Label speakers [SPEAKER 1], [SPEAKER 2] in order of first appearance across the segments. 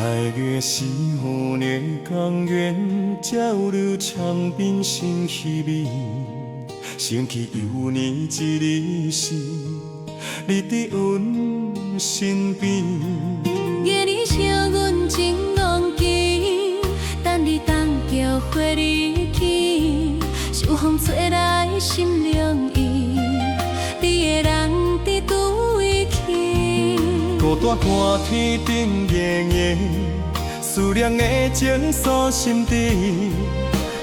[SPEAKER 1] 8月15日公园，才有你长鬓新气味。想起有年一日是，你伫阮身边。
[SPEAKER 2] 夜里笑阮情浓情，等你东桥花日起，秋风吹来心凉意，你的人伫拄位去？
[SPEAKER 1] 孤单看天顶夜夜，思念的情锁心底。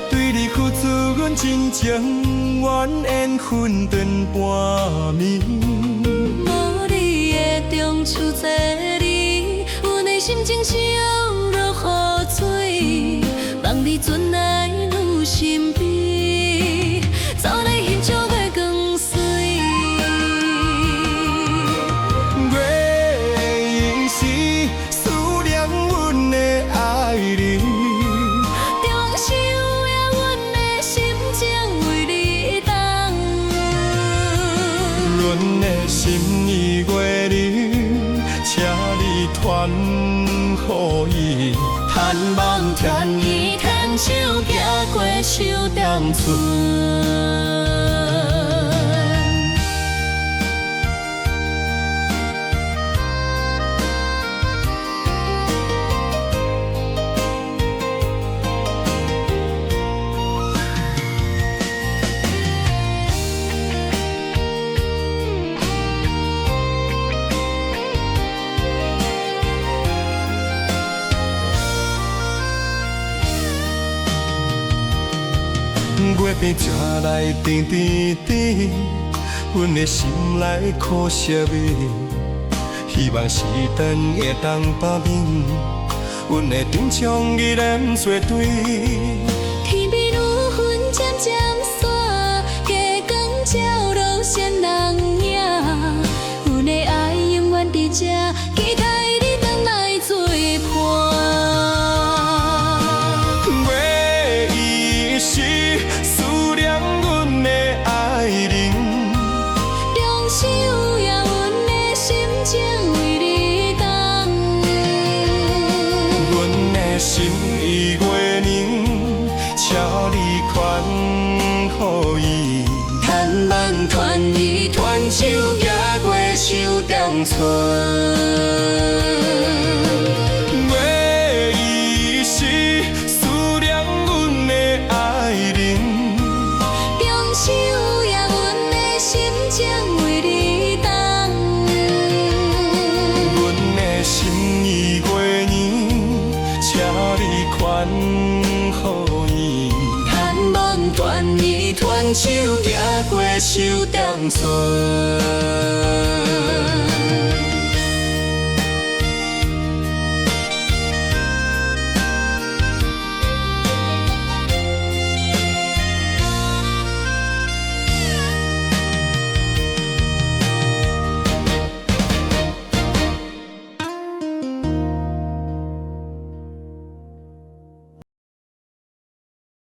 [SPEAKER 1] 对你付出阮真情，愿缘分断半暝。
[SPEAKER 2] 无你的中秋节里，阮的心情像落雨水，望你转来愈身边，走来欣赏月光水。
[SPEAKER 1] 月是思念阮的爱人，
[SPEAKER 2] 中秋夜，阮的心情为你动。
[SPEAKER 1] 阮的心意月日，请你传予伊。盼望天意牵手行过秋冬春。月饼吃来甜甜甜，阮的心内苦涩味。希望时阵会当把面，阮的珍藏依然作对。
[SPEAKER 2] 天边愈云渐渐散，月光照落仙人影。阮的爱永远伫这，期待你回来作伴。
[SPEAKER 1] 月已是思念阮的爱人，
[SPEAKER 2] 中秋夜，阮的心情为你动。
[SPEAKER 1] 阮的心意月明，请你传予伊。盼望团圆团手行过秋冬春。月已是思念阮的爱人，
[SPEAKER 2] 中秋夜，阮的心情为你动。
[SPEAKER 1] 阮的心意月圆，请你传予伊。盼望团圆团手行过秋冬春。